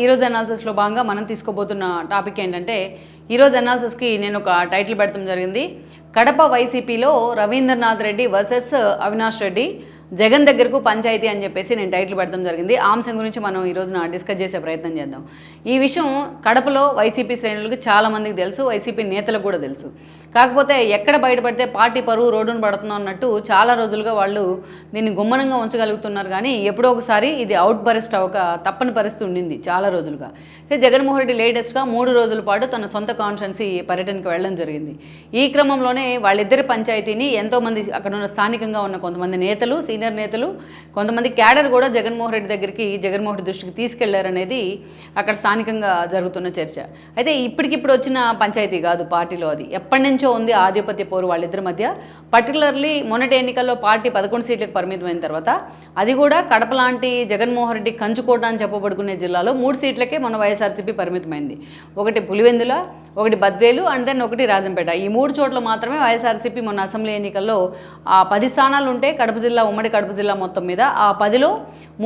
ఈరోజు అనాలిసిస్లో భాగంగా మనం తీసుకోబోతున్న టాపిక్ ఏంటంటే, ఈరోజు అనాలిసిస్కి నేను ఒక టైటిల్ పెడతాం జరిగింది. కడప వైసీపీలో రవీంద్రనాథ్ రెడ్డి వర్సెస్ అవినాష్ రెడ్డి, జగన్ దగ్గరకు పంచాయతీ అని చెప్పేసి నేను టైటిల్ పెడతాం జరిగింది. ఆ అంశం గురించి మనం ఈ రోజున డిస్కస్ చేసే ప్రయత్నం చేద్దాం. ఈ విషయం కడపలో వైసీపీ శ్రేణులకు చాలామందికి తెలుసు, వైసీపీ నేతలకు కూడా తెలుసు. కాకపోతే ఎక్కడ బయటపడితే పార్టీ పరువు రోడ్డును పడుతుందో అన్నట్టు చాలా రోజులుగా వాళ్ళు దీన్ని గుమ్మనంగా ఉంచగలుగుతున్నారు. కానీ ఎప్పుడో ఒకసారి ఇది అవుట్ బరెస్ట్ అవ్వక తప్పని పరిస్థితి ఉండింది చాలా రోజులుగా. అయితే జగన్మోహన్ రెడ్డి లేటెస్ట్గా 3 రోజుల పాటు తన సొంత కాన్స్టిట్యున్సీ పర్యటనకు వెళ్ళడం జరిగింది. ఈ క్రమంలోనే వాళ్ళిద్దరి పంచాయతీని ఎంతోమంది అక్కడ ఉన్న స్థానికంగా ఉన్న కొంతమంది నేతలు, సీనియర్ నేతలు, కొంతమంది క్యాడర్ కూడా జగన్మోహన్ రెడ్డి దగ్గరికి, జగన్మోహన్ రెడ్డి దృష్టికి తీసుకెళ్లారనేది అక్కడ స్థానికంగా జరుగుతున్న చర్చ. అయితే ఇప్పటికిప్పుడు వచ్చిన పంచాయతీ కాదు పార్టీలో, అది ఎప్పటి నుంచో ఉంది ఆధిపత్య పోరు వాళ్ళిద్దరి మధ్య. పర్టికులర్లీ మొన్నటి ఎన్నికల్లో పార్టీ 11 సీట్లకు పరిమితమైన తర్వాత, అది కూడా కడప లాంటి జగన్మోహన్ రెడ్డి కంచుకోట అని చెప్పబడుకునే జిల్లాలో 3 సీట్లకే మన వైఎస్ఆర్సీపీ పరిమితమైంది. ఒకటి పులివెందుల, ఒకటి బద్వేలు అండ్ దెన్ ఒకటి రాజంపేట. ఈ 3 చోట్ల మాత్రమే వైఎస్ఆర్సీపీ మొన్న అసెంబ్లీ ఎన్నికల్లో 10 స్థానాలు ఉంటే కడప జిల్లా, ఉమ్మడి కడప జిల్లా మొత్తం మీద ఆ 10లో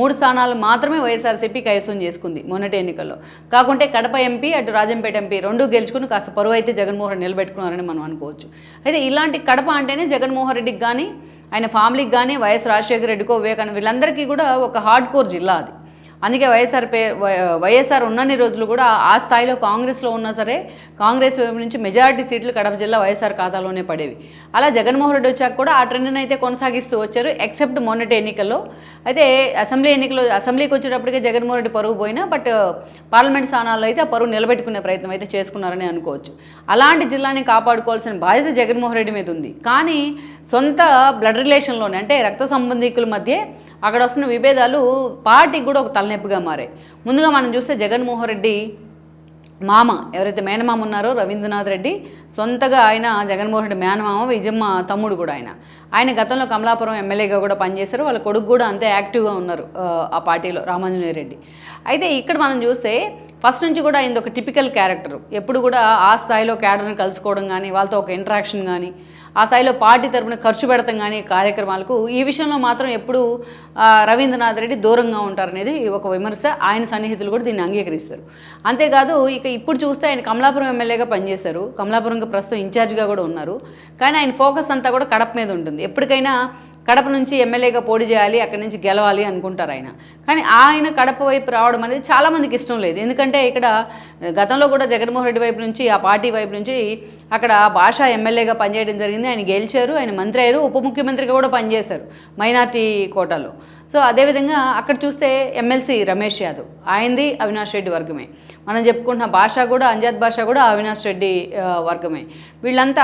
3 స్థానాలు మాత్రమే వైఎస్ఆర్సీపీ కైవసం చేసుకుంది మొన్నటి ఎన్నికల్లో. కాకుంటే కడప ఎంపీ, అటు రాజంపేట ఎంపీ 2 గెలుచుకుని కాస్త పరువు అయితే జగన్మోహన్ రెడ్డి నిలబెట్టుకున్నారని మనం అనుకోవచ్చు. అయితే ఇలాంటి కడప అంటేనే జగన్మోహన్ రెడ్డికి కానీ, ఆయన ఫ్యామిలీకి కానీ, వైఎస్ రాజశేఖర రెడ్డికో, వివేకానంద వీళ్ళందరికీ కూడా ఒక హార్డ్ కోర్ జిల్లా అది. అందుకే వైఎస్ఆర్ ఉన్నన్ని రోజులు కూడా ఆ స్థాయిలో కాంగ్రెస్లో ఉన్నా సరే, కాంగ్రెస్ వైపు నుంచి మెజారిటీ సీట్లు కడప జిల్లా వైఎస్ఆర్ ఖాతాలోనే పడేవి. అలా జగన్మోహన్ రెడ్డి వచ్చాక కూడా ఆ ట్రెండ్ని అయితే కొనసాగిస్తూ వచ్చారు, ఎక్సెప్ట్ మొన్నటి ఎన్నికల్లో. అయితే అసెంబ్లీకి వచ్చేటప్పటికే జగన్మోహన్ రెడ్డి పరువు పోయినా, బట్ పార్లమెంట్ స్థానాల్లో అయితే ఆ పరువు నిలబెట్టుకునే ప్రయత్నం అయితే చేసుకున్నారని అనుకోవచ్చు. అలాంటి జిల్లాని కాపాడుకోవాల్సిన బాధ్యత జగన్మోహన్ రెడ్డి మీద ఉంది. కానీ సొంత బ్లడ్ రిలేషన్లోనే, అంటే రక్త సంబంధికుల మధ్య అక్కడ వస్తున్న విభేదాలు పార్టీకి కూడా ఒక తలనొప్పిగా మారాయి. ముందుగా మనం చూస్తే జగన్మోహన్ రెడ్డి మామ, ఎవరైతే మేనమామ ఉన్నారో రవీంద్రనాథ్ రెడ్డి, సొంతగా ఆయన జగన్మోహన్ రెడ్డి మేనమామ, విజయమ్మ తమ్ముడు కూడా ఆయన గతంలో కమలాపురం ఎమ్మెల్యేగా కూడా పనిచేశారు. వాళ్ళ కొడుకు కూడా అంతే యాక్టివ్గా ఉన్నారు ఆ పార్టీలో, రామాంజనేయ రెడ్డి. అయితే ఇక్కడ మనం చూస్తే ఫస్ట్ నుంచి కూడా ఆయన ఒక టిపికల్ క్యారెక్టర్. ఎప్పుడు కూడా ఆ స్థాయిలో క్యాడర్ని కలుసుకోవడం కానీ, వాళ్ళతో ఒక ఇంటరాక్షన్ కానీ, ఆ స్థాయిలో పార్టీ తరపున ఖర్చు పెడతాం కానీ కార్యక్రమాలకు, ఈ విషయంలో మాత్రం ఎప్పుడు రవీంద్రనాథ్ రెడ్డి దూరంగా ఉంటారనేది ఒక విమర్శ. ఆయన సన్నిహితులు కూడా దీన్ని అంగీకరిస్తారు. అంతేకాదు ఇప్పుడు చూస్తే ఆయన కమలాపురం ఎమ్మెల్యేగా పనిచేశారు, కమలాపురంకి ప్రస్తుతం ఇన్ఛార్జ్గా కూడా ఉన్నారు. కానీ ఆయన ఫోకస్ అంతా కూడా కడప మీద ఉంటుంది. ఎప్పటికైనా కడప నుంచి ఎమ్మెల్యేగా పోటీ చేయాలి, అక్కడి నుంచి గెలవాలి అనుకుంటారు ఆయన. కానీ ఆయన కడప వైపు రావడం అనేది చాలామందికి ఇష్టం లేదు. ఎందుకంటే ఇక్కడ గతంలో కూడా జగన్మోహన్ రెడ్డి వైపు నుంచి, ఆ పార్టీ వైపు నుంచి అక్కడ భాష ఎమ్మెల్యేగా పనిచేయడం జరిగింది. ఆయన గెలిచారు, ఆయన మంత్రి అయ్యారు, ఉప ముఖ్యమంత్రిగా కూడా పనిచేశారు మైనార్టీ కోటాలో. సో అదేవిధంగా అక్కడ చూస్తే ఎమ్మెల్సీ రమేష్ యాదవ్, ఆయనది అవినాష్ రెడ్డి వర్గమే. మనం చెప్పుకుంటున్న భాష కూడా, అంజాద్ భాష కూడా అవినాష్ రెడ్డి వర్గమే. వీళ్ళంతా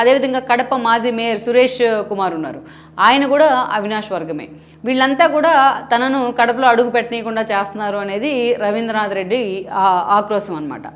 అదేవిధంగా కడప మాజీ మేయర్ సురేష్ కుమార్ ఉన్నారు, ఆయన కూడా అవినాష్ వర్గమే. వీళ్ళంతా కూడా తనను కడపలో అడుగు పెట్టనీయకుండా చేస్తున్నారు అనేది రవీంద్రనాథ్ రెడ్డి ఆక్రోశం అనమాట.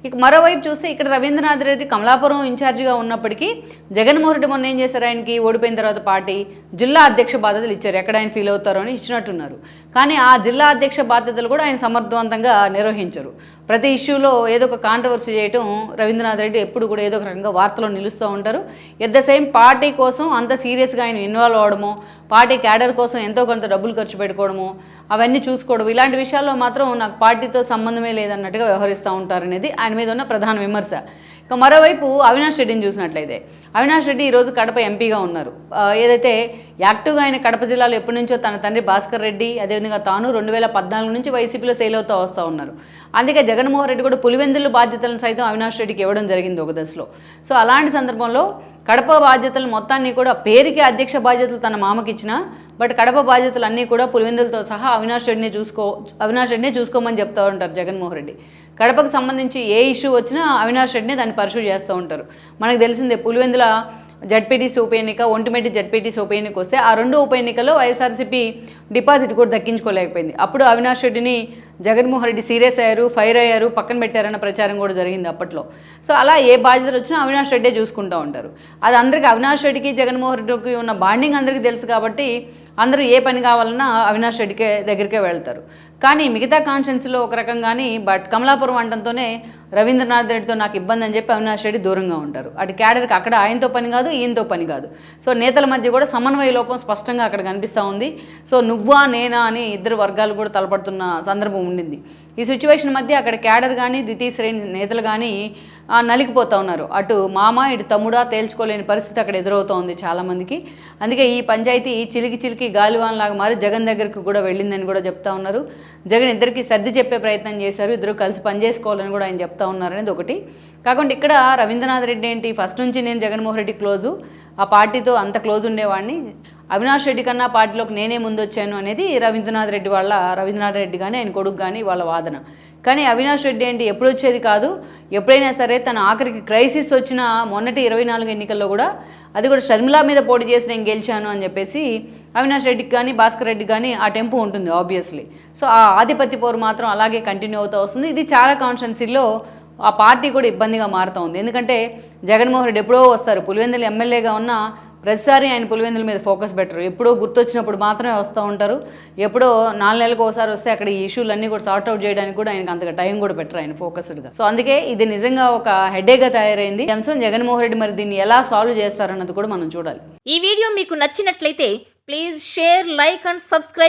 ఇక మరోవైపు చూస్తే ఇక్కడ రవీంద్రనాథ్ రెడ్డి కమలాపురం ఇన్ఛార్జిగా ఉన్నప్పటికీ జగన్మోహన్ రెడ్డి మొన్న ఏం చేశారు, ఆయనకి ఓడిపోయిన తర్వాత పార్టీ జిల్లా అధ్యక్ష బాధ్యతలు ఇచ్చారు, ఎక్కడ ఆయన ఫీల్ అవుతారో అని ఇచ్చినట్టున్నారు. కానీ ఆ జిల్లా అధ్యక్ష బాధ్యతలు కూడా ఆయన సమర్థవంతంగా నిర్వహించరు. ప్రతి ఇష్యూలో ఏదో ఒక కాంట్రవర్సీ చేయటం రవీంద్రనాథ్ రెడ్డి ఎప్పుడు కూడా ఏదో ఒక రకంగా వార్తలో నిలుస్తూ ఉంటారు. ఎట్ ద సేమ్ పార్టీ కోసం అంత సీరియస్గా ఆయన ఇన్వాల్వ్ అవ్వడము, పార్టీ క్యాడర్ కోసం ఎంతో కొంత డబ్బులు ఖర్చు పెట్టుకోవడము, అవన్నీ చూసుకోవడం, ఇలాంటి విషయాల్లో మాత్రం నాకు పార్టీతో సంబంధమే లేదన్నట్టుగా వ్యవహరిస్తూ ఉంటారనేది ఆయన మీద ఉన్న ప్రధాన విమర్శ. ఇక మరోవైపు అవినాష్ రెడ్డిని చూసినట్లయితే, అవినాష్ రెడ్డి ఈరోజు కడప ఎంపీగా ఉన్నారు. ఏదైతే యాక్టివ్గా ఆయన కడప జిల్లాలో ఎప్పటి నుంచో తన తండ్రి భాస్కర్ రెడ్డి, అదేవిధంగా తాను 2014 నుంచి వైసీపీలో సేల్ అవుతూ వస్తూ ఉన్నారు. అందుకే జగన్మోహన్ రెడ్డి కూడా పులివెందుల బాధ్యతలను సైతం అవినాష్ రెడ్డికి ఇవ్వడం జరిగింది ఒక దశలో. సో అలాంటి సందర్భంలో కడప బాధ్యతలు మొత్తాన్ని కూడా, పేరుకి అధ్యక్ష బాధ్యతలు తన మామకి ఇచ్చినా, బట్ కడప బాధ్యతలు అన్నీ కూడా పులివెందులతో సహా అవినాష్ రెడ్డినే చూసుకోమని చెప్తూ ఉంటారు జగన్మోహన్ రెడ్డి. కడపకు సంబంధించి ఏ ఇష్యూ వచ్చినా అవినాష్ రెడ్డిని దాన్ని పర్సూ చేస్తూ ఉంటారు. మనకు తెలిసిందే, పులివెందుల జడ్పీటీసీ ఉప ఎన్నిక, ఒంటిమిట్ట జడ్పీటీసీ ఉప ఎన్నిక వస్తే ఆ 2 ఉప ఎన్నికల్లో వైఎస్ఆర్సీపీ డిపాజిట్ కూడా దక్కించుకోలేకపోయింది. అప్పుడు అవినాష్ రెడ్డిని జగన్మోహన్ రెడ్డి సీరియస్ అయ్యారు, ఫైర్ అయ్యారు, పక్కన పెట్టారన్న ప్రచారం కూడా జరిగింది అప్పట్లో. సో అలా ఏ బాధ్యతలు వచ్చినా అవినాష్ రెడ్డే చూసుకుంటూ ఉంటారు. అది అందరికీ, అవినాష్ రెడ్డికి జగన్మోహన్ రెడ్డికి ఉన్న బాండింగ్ అందరికీ తెలుసు కాబట్టి అందరూ ఏ పని కావాలన్నా అవినాష్ రెడ్డికే దగ్గరికే వెళ్తారు. కానీ మిగతా కాన్స్టిట్యున్సీలో ఒక రకంగాని, బట్ కమలాపురం అంటంతోనే రవీంద్రనాథ్ రెడ్డితో నాకు ఇబ్బంది అని చెప్పి అవినాష్ రెడ్డి దూరంగా ఉంటారు. అటు క్యాడర్కి అక్కడ ఆయనతో పని కాదు, ఈయనతో పని కాదు. సో నేతల మధ్య కూడా సమన్వయ లోపం స్పష్టంగా అక్కడ కనిపిస్తూ ఉంది. సో నువ్వా నేనా అని ఇద్దరు వర్గాలు కూడా తలపడుతున్న సందర్భం ఉండింది. ఈ సిచ్యువేషన్ మధ్య అక్కడ క్యాడర్ కానీ ద్వితీయ శ్రేణి నేతలు కానీ నలిగిపోతూ ఉన్నారు. అటు మామ ఇటు తమ్ముడా తేల్చుకోలేని పరిస్థితి అక్కడ ఎదురవుతూ ఉంది చాలామందికి. అందుకే ఈ పంచాయతీ చిలికి గాలివాన్లాగా మారి జగన్ దగ్గరకు కూడా వెళ్ళిందని కూడా చెప్తా ఉన్నారు. జగన్ ఇద్దరికి సర్ది చెప్పే ప్రయత్నం చేశారు, ఇద్దరు కలిసి పనిచేసుకోవాలని కూడా ఆయన చెప్తా ఉన్నారు అనేది ఒకటి. కాకుండా ఇక్కడ రవీంద్రనాథ్ రెడ్డి ఏంటి, ఫస్ట్ నుంచి నేను జగన్మోహన్ రెడ్డి క్లోజు, ఆ పార్టీతో అంత క్లోజ్ ఉండేవాడిని, అవినాష్ రెడ్డి కన్నా పార్టీలోకి నేనే ముందు వచ్చాను అనేది రవీంద్రనాథ్ రెడ్డి కానీ ఆయన కొడుకు కానీ వాళ్ళ వాదన. కానీ అవినాష్ రెడ్డి ఏంటి ఎప్పుడు వచ్చేది కాదు, ఎప్పుడైనా సరే తన ఆఖరికి క్రైసిస్ వచ్చిన మొన్నటి 24 ఎన్నికల్లో కూడా అది కూడా షర్మిలా మీద పోటీ చేసి నేను గెలిచాను అని చెప్పేసి అవినాష్ రెడ్డికి కానీ భాస్కర్ రెడ్డికి కానీ ఆ టెంపు ఉంటుంది ఆబ్వియస్లీ. సో ఆ ఆధిపత్య పోరు మాత్రం అలాగే కంటిన్యూ అవుతూ వస్తుంది. ఇది చాలా కాన్స్టిట్యున్సీల్లో ఆ పార్టీ కూడా ఇబ్బందిగా మారుతూ ఉంది. ఎందుకంటే జగన్మోహన్ రెడ్డి ఎప్పుడో వస్తారు, పులివెందులు ఎమ్మెల్యేగా ఉన్న ప్రతిసారి ఆయన పులివెందుల మీద ఫోకస్ పెట్టరు, ఎప్పుడో గుర్తొచ్చినప్పుడు మాత్రమే వస్తూ ఉంటారు. ఎప్పుడో 4 నెలలకు ఒకసారి వస్తే అక్కడ ఈ ఇష్యూలన్నీ కూడా సార్ట్అవుట్ చేయడానికి కూడా ఆయనకు అంతగా టైం కూడా పెట్టరు ఆయన ఫోకస్డ్గా. సో అందుకే ఇది నిజంగా ఒక హెడేక్గా తయారైంది ఈ అంశం. జగన్మోహన్ రెడ్డి మరి దీన్ని ఎలా సాల్వ్ చేస్తారన్నది కూడా మనం చూడాలి. ఈ వీడియో మీకు నచ్చినట్లయితే please share, like and subscribe